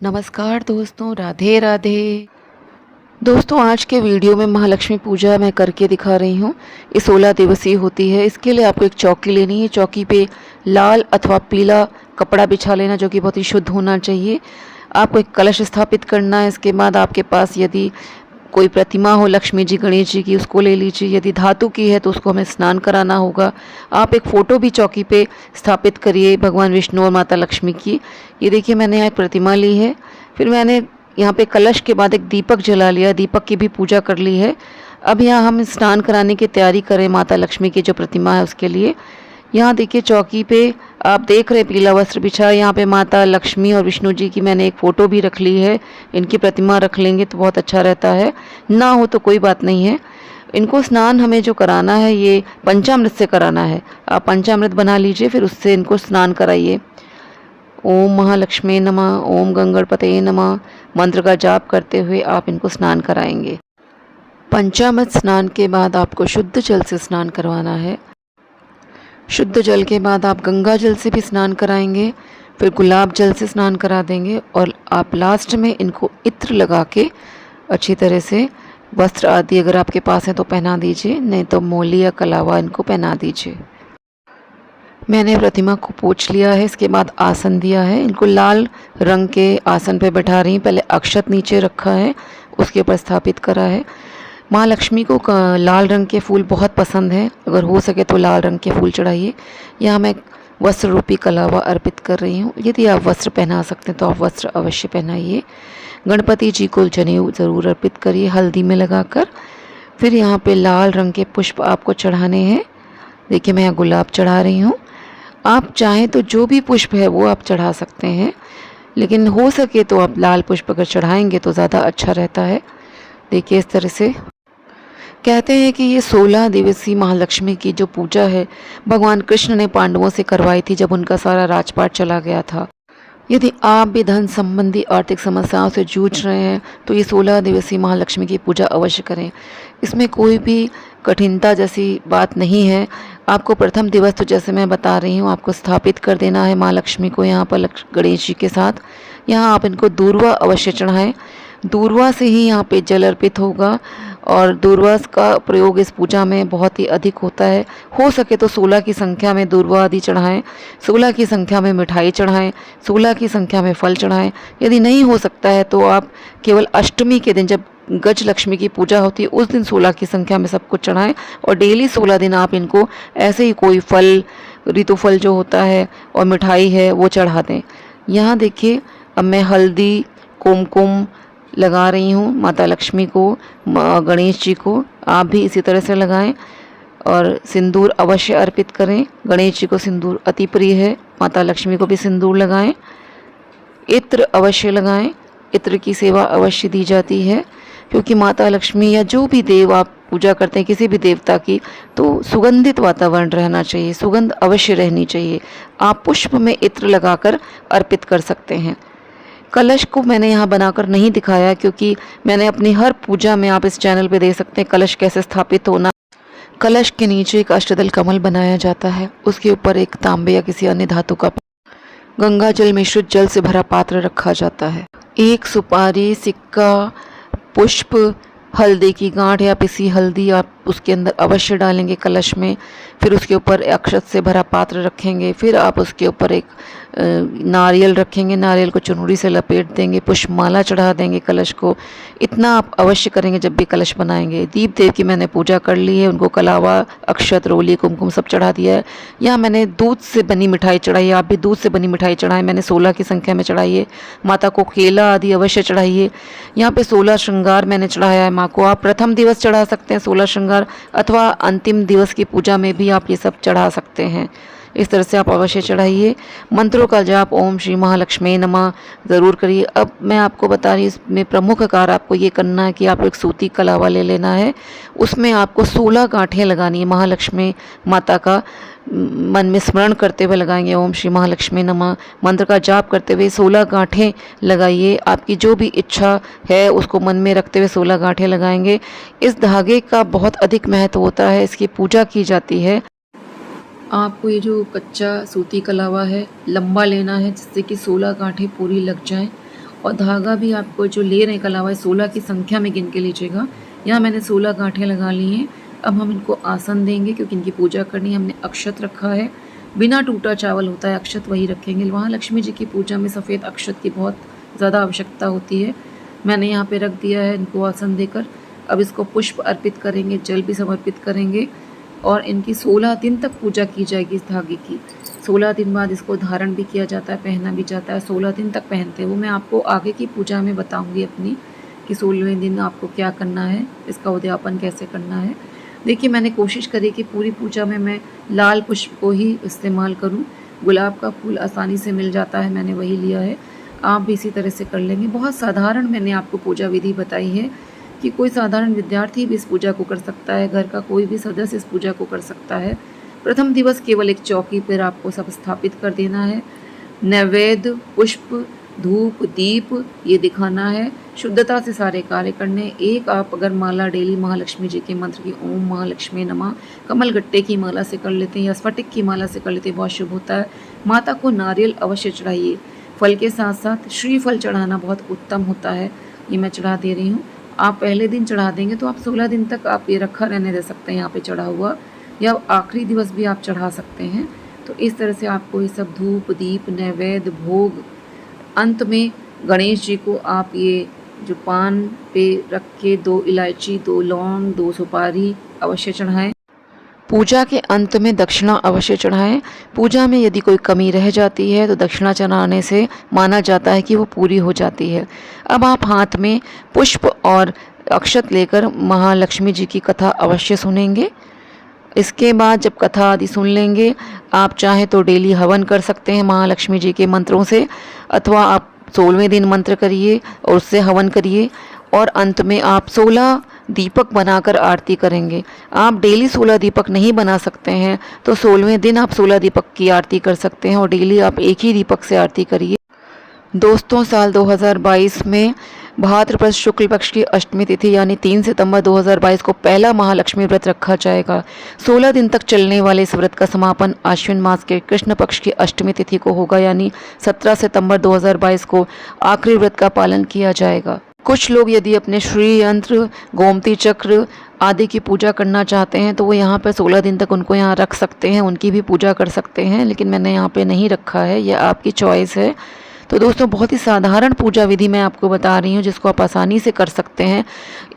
नमस्कार दोस्तों, राधे राधे। दोस्तों, आज के वीडियो में महालक्ष्मी पूजा मैं करके दिखा रही हूँ। ये 16 दिवसीय होती है। इसके लिए आपको एक चौकी लेनी है। चौकी पे लाल अथवा पीला कपड़ा बिछा लेना, जो कि बहुत ही शुद्ध होना चाहिए। आपको एक कलश स्थापित करना है। इसके बाद आपके पास यदि कोई प्रतिमा हो लक्ष्मी जी गणेश जी की, उसको ले लीजिए। यदि धातु की है तो उसको हमें स्नान कराना होगा। आप एक फ़ोटो भी चौकी पे स्थापित करिए भगवान विष्णु और माता लक्ष्मी की। ये देखिए, मैंने यहाँ एक प्रतिमा ली है। फिर मैंने यहाँ पे कलश के बाद एक दीपक जला लिया, दीपक की भी पूजा कर ली है। अब यहाँ हम स्नान कराने की तैयारी करें माता लक्ष्मी की जो प्रतिमा है उसके लिए। यहाँ देखिए, चौकी पे आप देख रहे पीला वस्त्र बिछा। यहाँ पे माता लक्ष्मी और विष्णु जी की मैंने एक फ़ोटो भी रख ली है। इनकी प्रतिमा रख लेंगे तो बहुत अच्छा रहता है, ना हो तो कोई बात नहीं है। इनको स्नान हमें जो कराना है ये पंचामृत से कराना है। आप पंचामृत बना लीजिए, फिर उससे इनको स्नान कराइए। ओम महालक्ष्मी नमः, ओम गंगणपतये नमः मंत्र का जाप करते हुए आप इनको स्नान कराएंगे। पंचामृत स्नान के बाद आपको शुद्ध जल से स्नान करवाना है। शुद्ध जल के बाद आप गंगा जल से भी स्नान कराएंगे, फिर गुलाब जल से स्नान करा देंगे, और आप लास्ट में इनको इत्र लगा के अच्छी तरह से वस्त्र आदि अगर आपके पास है तो पहना दीजिए, नहीं तो मोली या कलावा इनको पहना दीजिए। मैंने प्रतिमा को पोंछ लिया है। इसके बाद आसन दिया है। इनको लाल रंग के आसन पे बैठा रही। पहले अक्षत नीचे रखा है, उसके ऊपर स्थापित करा है। माँ लक्ष्मी को लाल रंग के फूल बहुत पसंद है, अगर हो सके तो लाल रंग के फूल चढ़ाइए। यहाँ मैं वस्त्र रूपी कलावा अर्पित कर रही हूँ। यदि आप वस्त्र पहना सकते हैं तो आप वस्त्र अवश्य पहनाइए। गणपति जी को जनेऊ ज़रूर अर्पित करिए हल्दी में लगाकर। फिर यहाँ पे लाल रंग के पुष्प आपको चढ़ाने हैं। देखिए, मैं यहाँ गुलाब चढ़ा रही हूँ। आप चाहें तो जो भी पुष्प है वो आप चढ़ा सकते हैं, लेकिन हो सके तो आप लाल पुष्प अगर चढ़ाएंगे तो ज़्यादा अच्छा रहता है। देखिए, इस तरह से कहते हैं कि ये 16 दिवसीय महालक्ष्मी की जो पूजा है भगवान कृष्ण ने पांडवों से करवाई थी जब उनका सारा राजपाट चला गया था। यदि आप भी धन संबंधी आर्थिक समस्याओं से जूझ रहे हैं तो ये 16 दिवसीय महालक्ष्मी की पूजा अवश्य करें। इसमें कोई भी कठिनता जैसी बात नहीं है। आपको प्रथम दिवस तो जैसे मैं बता रही हूँ आपको स्थापित कर देना है माँ लक्ष्मी को यहाँ पर गणेश जी के साथ। यहाँ आप इनको दूर्वा अवश्य चढ़ाएं। दूर्वा से ही यहाँ पे जल अर्पित होगा, और दूर्वा का प्रयोग इस पूजा में बहुत ही अधिक होता है। हो सके तो 16 की संख्या में दूर्वा आदि चढ़ाएं, 16 की संख्या में मिठाई चढ़ाएं, 16 की संख्या में फल चढ़ाएं। यदि नहीं हो सकता है तो आप केवल अष्टमी के दिन, जब गज लक्ष्मी की पूजा होती है, उस दिन 16 की संख्या में सब कुछ चढ़ाएं, और डेली 16 दिन आप इनको ऐसे ही कोई फल, ऋतु फल जो होता है और मिठाई है वो चढ़ा दें। यहाँ देखिए, अब मैं हल्दी कुमकुम लगा रही हूँ माता लक्ष्मी को, गणेश जी को। आप भी इसी तरह से लगाएं, और सिंदूर अवश्य अर्पित करें। गणेश जी को सिंदूर अति प्रिय है, माता लक्ष्मी को भी सिंदूर लगाएं। इत्र अवश्य लगाएं। इत्र की सेवा अवश्य दी जाती है, क्योंकि माता लक्ष्मी या जो भी देव आप पूजा करते हैं किसी भी देवता की, तो सुगंधित वातावरण रहना चाहिए, सुगंध अवश्य रहनी चाहिए। आप पुष्प में इत्र लगाकर अर्पित कर सकते हैं। कलश को मैंने यहाँ बनाकर नहीं दिखाया, क्योंकि मैंने अपनी हर पूजा में, आप इस चैनल पे देख सकते हैं कलश कैसे स्थापित होना। कलश के नीचे एक अष्टदल कमल बनाया जाता है, उसके ऊपर एक तांबे या किसी अन्य धातु का गंगा जल मिश्रित जल से भरा पात्र रखा जाता है। एक सुपारी, सिक्का, पुष्प, हल्दी की गांठ या पिसी हल्दी आप उसके अंदर अवश्य डालेंगे कलश में। फिर उसके ऊपर अक्षत से भरा पात्र रखेंगे। फिर आप उसके ऊपर एक नारियल रखेंगे, नारियल को चुनरी से लपेट देंगे, पुष्पमाला चढ़ा देंगे कलश को। इतना आप अवश्य करेंगे जब भी कलश बनाएंगे। दीप देव की मैंने पूजा कर ली है, उनको कलावा, अक्षत, रोली, कुमकुम सब चढ़ा दिया है। यहाँ मैंने दूध से बनी मिठाई चढ़ाई है। आप भी दूध से बनी मिठाई चढ़ाएं। मैंने 16 की संख्या में चढ़ाई है। माता को केला आदि अवश्य चढ़ाइए। यहाँ पे 16 श्रृंगार मैंने चढ़ाया है माँ को। आप प्रथम दिवस चढ़ा सकते हैं 16 श्रृंगार, अथवा अंतिम दिवस की पूजा में भी आप ये सब चढ़ा सकते हैं। इस तरह से आप अवश्य चढ़ाइए। मंत्रों का जाप ओम श्री महालक्ष्मी नमः ज़रूर करिए। अब मैं आपको बता रही हूँ, इसमें प्रमुख कार्य आपको ये करना है कि आपको एक सूती कलावा ले लेना है। उसमें आपको 16 गांठें लगानी है महालक्ष्मी माता का। मन में स्मरण करते हुए लगाएंगे ओम श्री महालक्ष्मी नमः। मंत्र का जाप करते हुए 16 गांठें लगाइए। आपकी जो भी इच्छा है उसको मन में रखते हुए 16 गांठें लगाएंगे। इस धागे का बहुत अधिक महत्व होता है, इसकी पूजा की जाती है। आपको ये जो कच्चा सूती कलावा है लंबा लेना है, जिससे कि 16 गांठें पूरी लग जाएं, और धागा भी आपको जो ले रहे हैं कलावा 16 की संख्या में गिन के लीजिएगा। यहाँ मैंने 16 गांठें लगा ली हैं। अब हम इनको आसन देंगे क्योंकि इनकी पूजा करनी है। हमने अक्षत रखा है, बिना टूटा चावल होता है अक्षत, वही रखेंगे। वहाँ लक्ष्मी जी की पूजा में सफ़ेद अक्षत की बहुत ज़्यादा आवश्यकता होती है। मैंने यहाँ पे रख दिया है इनको आसन देकर। अब इसको पुष्प अर्पित करेंगे, जल भी समर्पित करेंगे और इनकी 16 दिन तक पूजा की जाएगी इस धागे की। 16 दिन बाद इसको धारण भी किया जाता है, पहना भी जाता है। 16 दिन तक पहनते हैं, वो मैं आपको आगे की पूजा में बताऊंगी अपनी कि 16वें दिन आपको क्या करना है, इसका उद्यापन कैसे करना है। देखिए मैंने कोशिश करी कि पूरी पूजा में मैं लाल पुष्प को ही इस्तेमाल करूं। गुलाब का फूल आसानी से मिल जाता है, मैंने वही लिया है। आप भी इसी तरह से कर लेंगे। बहुत साधारण मैंने आपको पूजा विधि बताई है कि कोई साधारण विद्यार्थी भी इस पूजा को कर सकता है, घर का कोई भी सदस्य इस पूजा को कर सकता है। प्रथम दिवस केवल एक चौकी पर आपको सब स्थापित कर देना है। नैवेद्य, पुष्प, धूप, दीप ये दिखाना है। शुद्धता से सारे कार्य करने। एक आप अगर माला डेली महालक्ष्मी जी के मंत्र की ओम महालक्ष्मी नमः कमल गट्टे की माला से कर लेते हैं या स्फटिक की माला से कर लेते हैं, बहुत शुभ होता है। माता को नारियल अवश्य चढ़ाइए। फल के साथ साथ श्रीफल चढ़ाना बहुत उत्तम होता है। ये मैं चढ़ा दे रही हूँ। आप पहले दिन चढ़ा देंगे तो आप 16 दिन तक आप ये रखा रहने दे सकते हैं यहाँ पे चढ़ा हुआ, या आखिरी दिवस भी आप चढ़ा सकते हैं। तो इस तरह से आपको ये सब धूप, दीप, नैवेद्य, भोग, अंत में गणेश जी को आप ये जो पान पे रख के 2 इलायची, 2 लौंग, 2 सुपारी अवश्य चढ़ाएं। पूजा के अंत में दक्षिणा अवश्य चढ़ाएं। पूजा में यदि कोई कमी रह जाती है तो दक्षिणा चढ़ाने से माना जाता है कि वो पूरी हो जाती है। अब आप हाथ में पुष्प और अक्षत लेकर महालक्ष्मी जी की कथा अवश्य सुनेंगे। इसके बाद जब कथा आदि सुन लेंगे, आप चाहें तो डेली हवन कर सकते हैं महालक्ष्मी जी के मंत्रों से, अथवा आप 16वें दिन मंत्र करिए और उससे हवन करिए। और अंत में आप 16 दीपक बनाकर आरती करेंगे। आप डेली 16 दीपक नहीं बना सकते हैं तो 16वें दिन आप 16 दीपक की आरती कर सकते हैं और डेली आप एक ही दीपक से आरती करिए। दोस्तों, साल 2022 में भाद्रपद शुक्ल पक्ष की अष्टमी तिथि यानी 3 सितंबर 2022 को पहला महालक्ष्मी व्रत रखा जाएगा। 16 दिन तक चलने वाले इस व्रत का समापन आश्विन मास के कृष्ण पक्ष की अष्टमी तिथि को होगा, यानी 17 सितंबर 2022 को आखिरी व्रत का पालन किया जाएगा। कुछ लोग यदि अपने श्री यंत्र, गोमती चक्र आदि की पूजा करना चाहते हैं तो वो यहाँ पर 16 दिन तक उनको यहाँ रख सकते हैं, उनकी भी पूजा कर सकते हैं, लेकिन मैंने यहाँ पे नहीं रखा है, यह आपकी चॉइस है। तो दोस्तों, बहुत ही साधारण पूजा विधि मैं आपको बता रही हूँ जिसको आप आसानी से कर सकते हैं।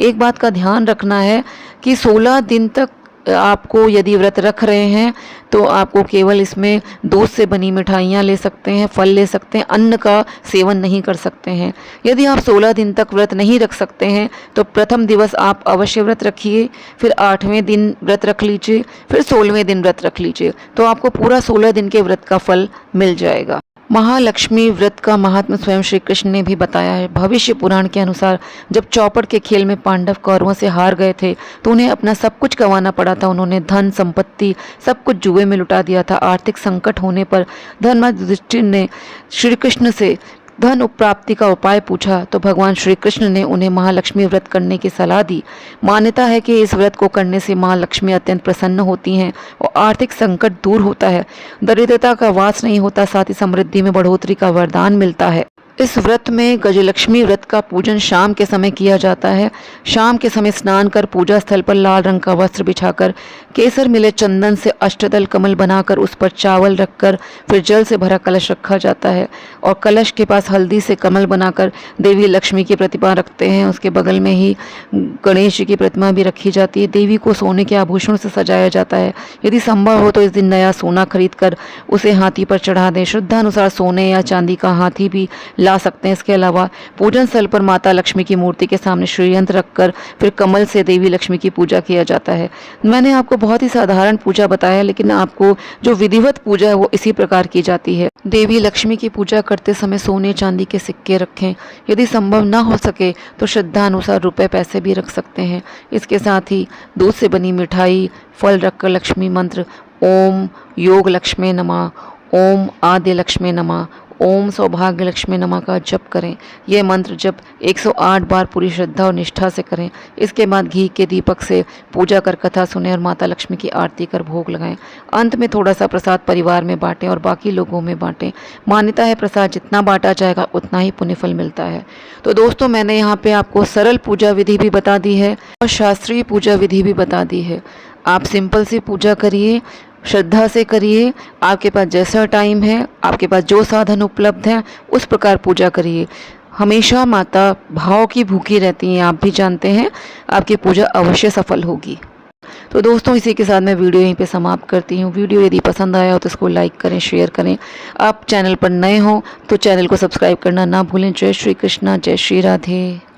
एक बात का ध्यान रखना है कि 16 दिन तक आपको यदि व्रत रख रहे हैं तो आपको केवल इसमें दूध से बनी मिठाइयाँ ले सकते हैं, फल ले सकते हैं, अन्न का सेवन नहीं कर सकते हैं। यदि आप 16 दिन तक व्रत नहीं रख सकते हैं तो प्रथम दिवस आप अवश्य व्रत रखिए, फिर 8वें दिन व्रत रख लीजिए, फिर 16वें दिन व्रत रख लीजिए, तो आपको पूरा 16 दिन के व्रत का फल मिल जाएगा। महालक्ष्मी व्रत का महात्म्य स्वयं श्री कृष्ण ने भी बताया है। भविष्य पुराण के अनुसार जब चौपड़ के खेल में पांडव कौरवों से हार गए थे तो उन्हें अपना सब कुछ गंवाना पड़ा था। उन्होंने धन संपत्ति सब कुछ जुए में लुटा दिया था। आर्थिक संकट होने पर धर्मराज युधिष्ठिर ने श्री कृष्ण से धन प्राप्ति का उपाय पूछा तो भगवान श्री कृष्ण ने उन्हें महालक्ष्मी व्रत करने की सलाह दी। मान्यता है कि इस व्रत को करने से माँ लक्ष्मी अत्यंत प्रसन्न होती हैं और आर्थिक संकट दूर होता है, दरिद्रता का वास नहीं होता, साथ ही समृद्धि में बढ़ोतरी का वरदान मिलता है। इस व्रत में गजलक्ष्मी व्रत का पूजन शाम के समय किया जाता है। शाम के समय स्नान कर पूजा स्थल पर लाल रंग का वस्त्र बिछाकर केसर मिले चंदन से अष्टदल कमल बनाकर उस पर चावल रखकर फिर जल से भरा कलश रखा जाता है और कलश के पास हल्दी से कमल बनाकर देवी लक्ष्मी की प्रतिमा रखते हैं। उसके बगल में ही गणेश जी की प्रतिमा भी रखी जाती है। देवी को सोने के आभूषण से सजाया जाता है। यदि संभव हो तो इस दिन नया सोना खरीद कर उसे हाथी पर चढ़ा दें। श्रद्धानुसार सोने या चांदी का हाथी भी ला सकते हैं। इसके अलावा पूजन स्थल पर माता लक्ष्मी की मूर्ति के सामने श्रीयंत्र रखकर फिर कमल से देवी लक्ष्मी की पूजा किया जाता है। मैंने आपको बहुत ही साधारण पूजा बताया, लेकिन आपको जो विधिवत पूजा है वो इसी प्रकार की जाती है। देवी लक्ष्मी की पूजा करते समय सोने चांदी के सिक्के रखें। यदि संभव ना हो सके तो श्रद्धा अनुसार रुपए पैसे भी रख सकते हैं। इसके साथ ही दूध से बनी मिठाई, फल रखकर लक्ष्मी मंत्र ओम योग लक्ष्मी नमः, ओम आद्य लक्ष्मी नमः, ओम सौभाग्य लक्ष्मी नमः का जप करें। यह मंत्र जप 108 बार पूरी श्रद्धा और निष्ठा से करें। इसके बाद घी के दीपक से पूजा कर कथा सुने और माता लक्ष्मी की आरती कर भोग लगाएं। अंत में थोड़ा सा प्रसाद परिवार में बांटें और बाकी लोगों में बांटें। मान्यता है प्रसाद जितना बांटा जाएगा उतना ही पुण्य फल मिलता है। तो दोस्तों मैंने यहाँ पे आपको सरल पूजा विधि भी बता दी है और शास्त्रीय पूजा विधि भी बता दी है। आप सिंपल सी पूजा करिए, श्रद्धा से करिए। आपके पास जैसा टाइम है, आपके पास जो साधन उपलब्ध हैं, उस प्रकार पूजा करिए। हमेशा माता भाव की भूखी रहती हैं, आप भी जानते हैं। आपकी पूजा अवश्य सफल होगी। तो दोस्तों इसी के साथ मैं वीडियो यहीं पे समाप्त करती हूँ। वीडियो यदि पसंद आया हो तो इसको लाइक करें, शेयर करें। आप चैनल पर नए हो तो चैनल को सब्सक्राइब करना ना भूलें। जय श्री कृष्णा, जय श्री राधे।